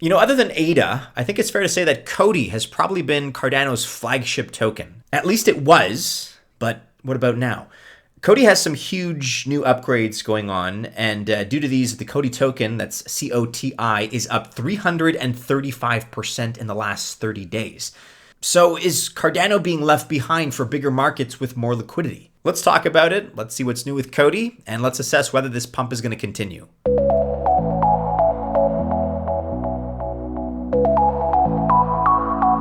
Other than ADA, I think it's fair to say that COTI has probably been Cardano's flagship token. At least it was, but what about now? COTI has some huge new upgrades going on, and due to these, the COTI token, that's COTI, is up 335% in the last 30 days. So is Cardano being left behind for bigger markets with more liquidity? Let's talk about it, let's see what's new with COTI, and let's assess whether this pump is going to continue.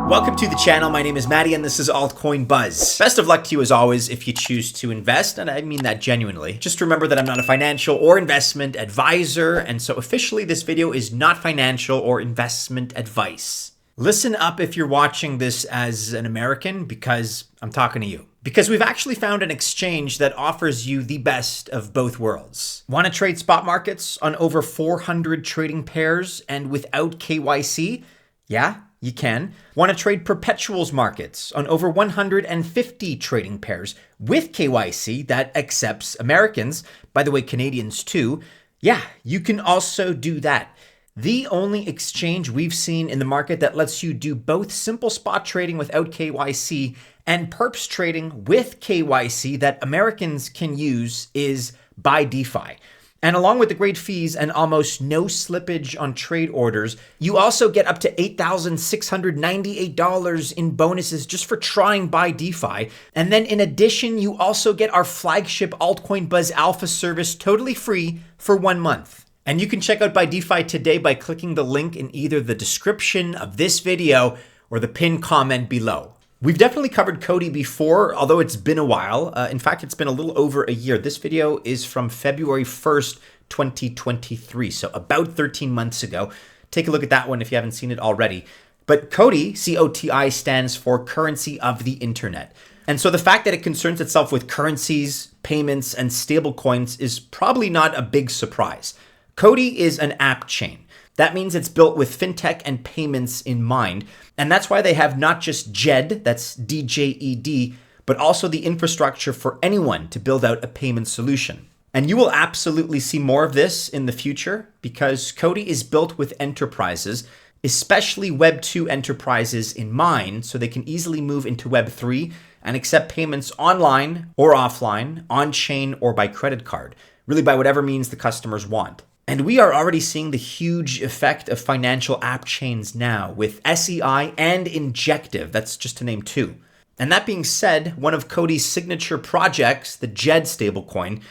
Welcome to the channel. My name is Maddie and this is Altcoin Buzz. Best of luck to you as always if you choose to invest, and I mean that genuinely. Just remember that I'm not a financial or investment advisor, and so officially this video is not financial or investment advice. Listen up if you're watching this as an American, because I'm talking to you. Because we've actually found an exchange that offers you the best of both worlds. Want to trade spot markets on over 400 trading pairs and without KYC? Yeah, you can. Want to trade perpetuals markets on over 150 trading pairs with KYC that accepts Americans, by the way, Canadians too? Yeah, you can also do that. The only exchange we've seen in the market that lets you do both simple spot trading without KYC and perps trading with KYC that Americans can use is BYDFi. And along with the great fees and almost no slippage on trade orders, you also get up to $8,698 in bonuses just for trying BYDFi. And then in addition, you also get our flagship Altcoin Buzz Alpha service totally free for 1 month. And you can check out BYDFi today by clicking the link in either the description of this video or the pinned comment below. We've definitely covered COTI before, although it's been a while. In fact, it's been a little over a year. This video is from February 1st, 2023, so about 13 months ago. Take a look at that one if you haven't seen it already. But COTI, C-O-T-I, stands for Currency of the Internet. And so the fact that it concerns itself with currencies, payments, and stablecoins is probably not a big surprise. COTI is an app chain. That means it's built with fintech and payments in mind. And that's why they have not just DJED, that's DJED, but also the infrastructure for anyone to build out a payment solution. And you will absolutely see more of this in the future because COTI is built with enterprises, especially Web 2 enterprises in mind, so they can easily move into Web 3 and accept payments online or offline, on-chain or by credit card, really by whatever means the customers want. And we are already seeing the huge effect of financial app chains now with SEI and Injective, that's just to name two. And that being said, one of COTI's signature projects, the DJED Stablecoin,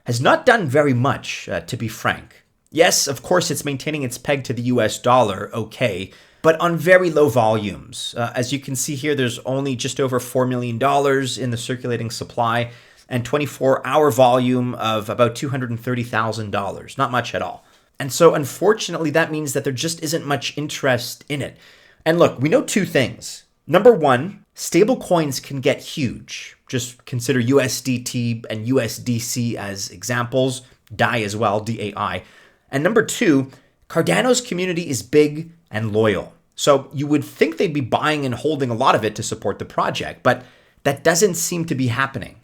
has not done very much, to be frank. Yes, of course, it's maintaining its peg to the US dollar, okay, but on very low volumes. As you can see here, there's only just over $4 million in the circulating supply, and 24-hour volume of about $230,000. Not much at all. And so unfortunately, that means that there just isn't much interest in it. And look, we know two things. Number one, stablecoins can get huge. Just consider USDT and USDC as examples, DAI as well, DAI. And number two, Cardano's community is big and loyal. So you would think they'd be buying and holding a lot of it to support the project, but that doesn't seem to be happening.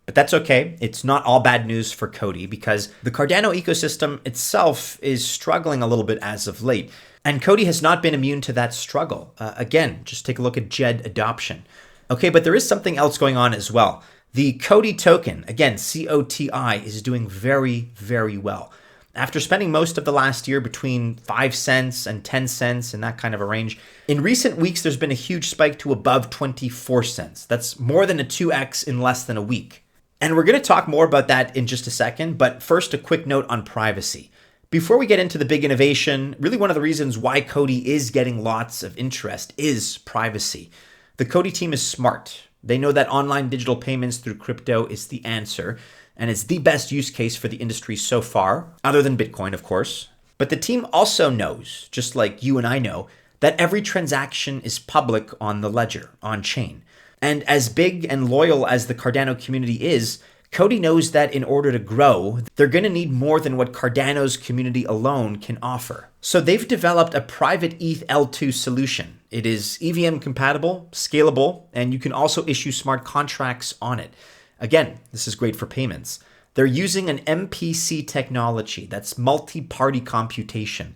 But that's okay. It's not all bad news for COTI because the Cardano ecosystem itself is struggling a little bit as of late. And COTI has not been immune to that struggle. Again, just take a look at DJED adoption. Okay, but there is something else going on as well. The COTI token, again, COTI, is doing very, very well. After spending most of the last year between 5 cents and 10 cents in that kind of a range, in recent weeks, there's been a huge spike to above 24 cents. That's more than a 2x in less than a week. And we're going to talk more about that in just a second, but first a quick note on privacy. Before we get into the big innovation, really one of the reasons why COTI is getting lots of interest is privacy. The COTI team is smart. They know that online digital payments through crypto is the answer, and it's the best use case for the industry so far, other than Bitcoin, of course. But the team also knows, just like you and I know, that every transaction is public on the ledger, on chain. And as big and loyal as the Cardano community is, COTI knows that in order to grow, they're going to need more than what Cardano's community alone can offer. So they've developed a private ETH L2 solution. It is EVM compatible, scalable, and you can also issue smart contracts on it. Again, this is great for payments. They're using an MPC technology, that's multi-party computation.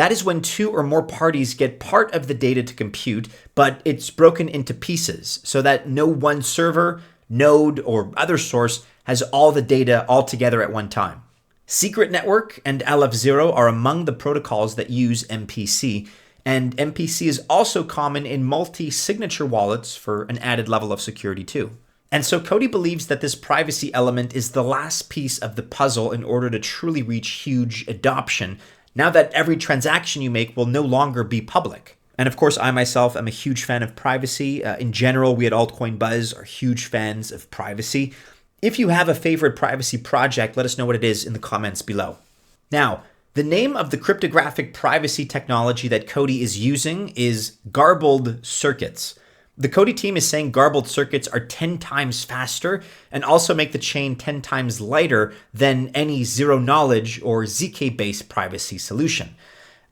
That is when two or more parties get part of the data to compute, but it's broken into pieces so that no one server, node, or other source has all the data all together at one time. Secret Network and LF0 are among the protocols that use MPC, and MPC is also common in multi-signature wallets for an added level of security too. And so COTI believes that this privacy element is the last piece of the puzzle in order to truly reach huge adoption, now that every transaction you make will no longer be public. And of course, I myself am a huge fan of privacy. In general, we at Altcoin Buzz are huge fans of privacy. If you have a favorite privacy project, let us know what it is in the comments below. Now, the name of the cryptographic privacy technology that COTI is using is Garbled Circuits. The COTI team is saying Garbled Circuits are 10 times faster and also make the chain 10 times lighter than any zero-knowledge or ZK-based privacy solution.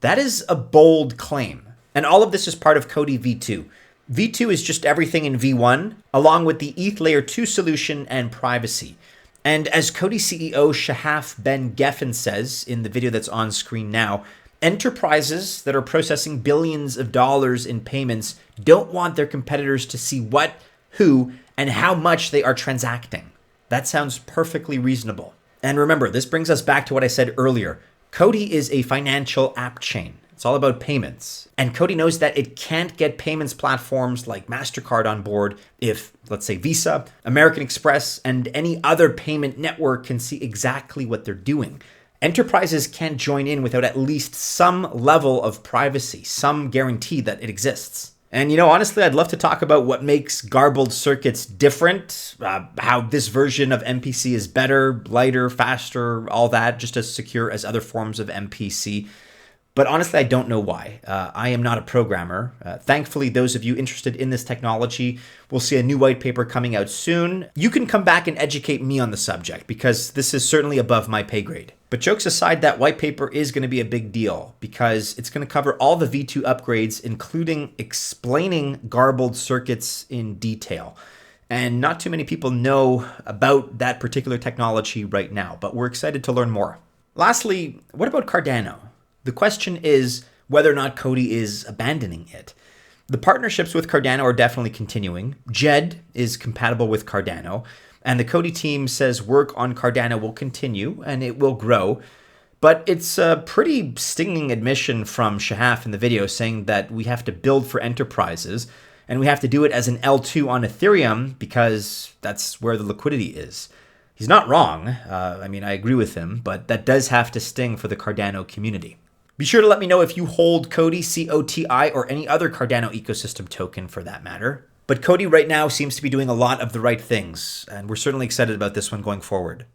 That is a bold claim. And all of this is part of COTI V2. V2 is just everything in V1, along with the ETH Layer 2 solution and privacy. And as COTI CEO Shahaf Ben Geffen says in the video that's on screen now, enterprises that are processing billions of dollars in payments don't want their competitors to see what, who, and how much they are transacting. That sounds perfectly reasonable. And remember, this brings us back to what I said earlier. COTI is a financial app chain. It's all about payments. And COTI knows that it can't get payments platforms like MasterCard on board if, let's say, Visa, American Express, and any other payment network can see exactly what they're doing. Enterprises can't join in without at least some level of privacy, some guarantee that it exists. And honestly, I'd love to talk about what makes Garbled Circuits different, how this version of MPC is better, lighter, faster, all that, just as secure as other forms of MPC. But honestly, I don't know why. I am not a programmer. Thankfully, those of you interested in this technology will see a new white paper coming out soon. You can come back and educate me on the subject because this is certainly above my pay grade. But jokes aside, that white paper is going to be a big deal because it's going to cover all the V2 upgrades, including explaining Garbled Circuits in detail. And not too many people know about that particular technology right now, but we're excited to learn more. Lastly, what about Cardano? The question is whether or not COTI is abandoning it. The partnerships with Cardano are definitely continuing. DJED is compatible with Cardano, and the COTI team says work on Cardano will continue and it will grow. But it's a pretty stinging admission from Shahaf in the video saying that we have to build for enterprises and we have to do it as an L2 on Ethereum because that's where the liquidity is. He's not wrong. I agree with him, but that does have to sting for the Cardano community. Be sure to let me know if you hold COTI, COTI, or any other Cardano ecosystem token for that matter. But COTI right now seems to be doing a lot of the right things, and we're certainly excited about this one going forward.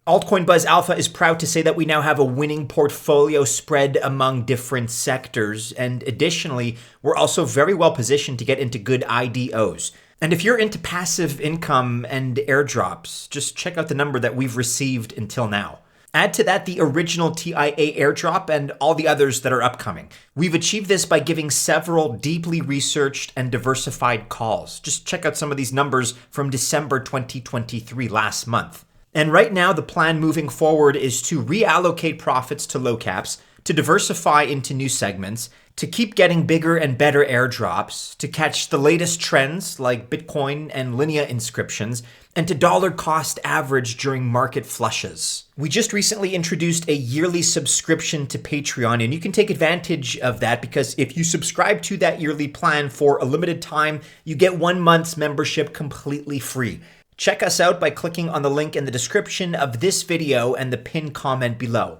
Altcoin Buzz Alpha is proud to say that we now have a winning portfolio spread among different sectors, and additionally, we're also very well positioned to get into good IDOs. And if you're into passive income and airdrops, just check out the number that we've received until now. Add to that the original TIA airdrop and all the others that are upcoming. We've achieved this by giving several deeply researched and diversified calls. Just check out some of these numbers from December 2023 last month. And right now, the plan moving forward is to reallocate profits to low caps, to diversify into new segments, to keep getting bigger and better airdrops, to catch the latest trends like Bitcoin and Linea inscriptions, and to dollar cost average during market flushes. We just recently introduced a yearly subscription to Patreon, and you can take advantage of that because if you subscribe to that yearly plan for a limited time, you get 1 month's membership completely free. Check us out by clicking on the link in the description of this video and the pinned comment below.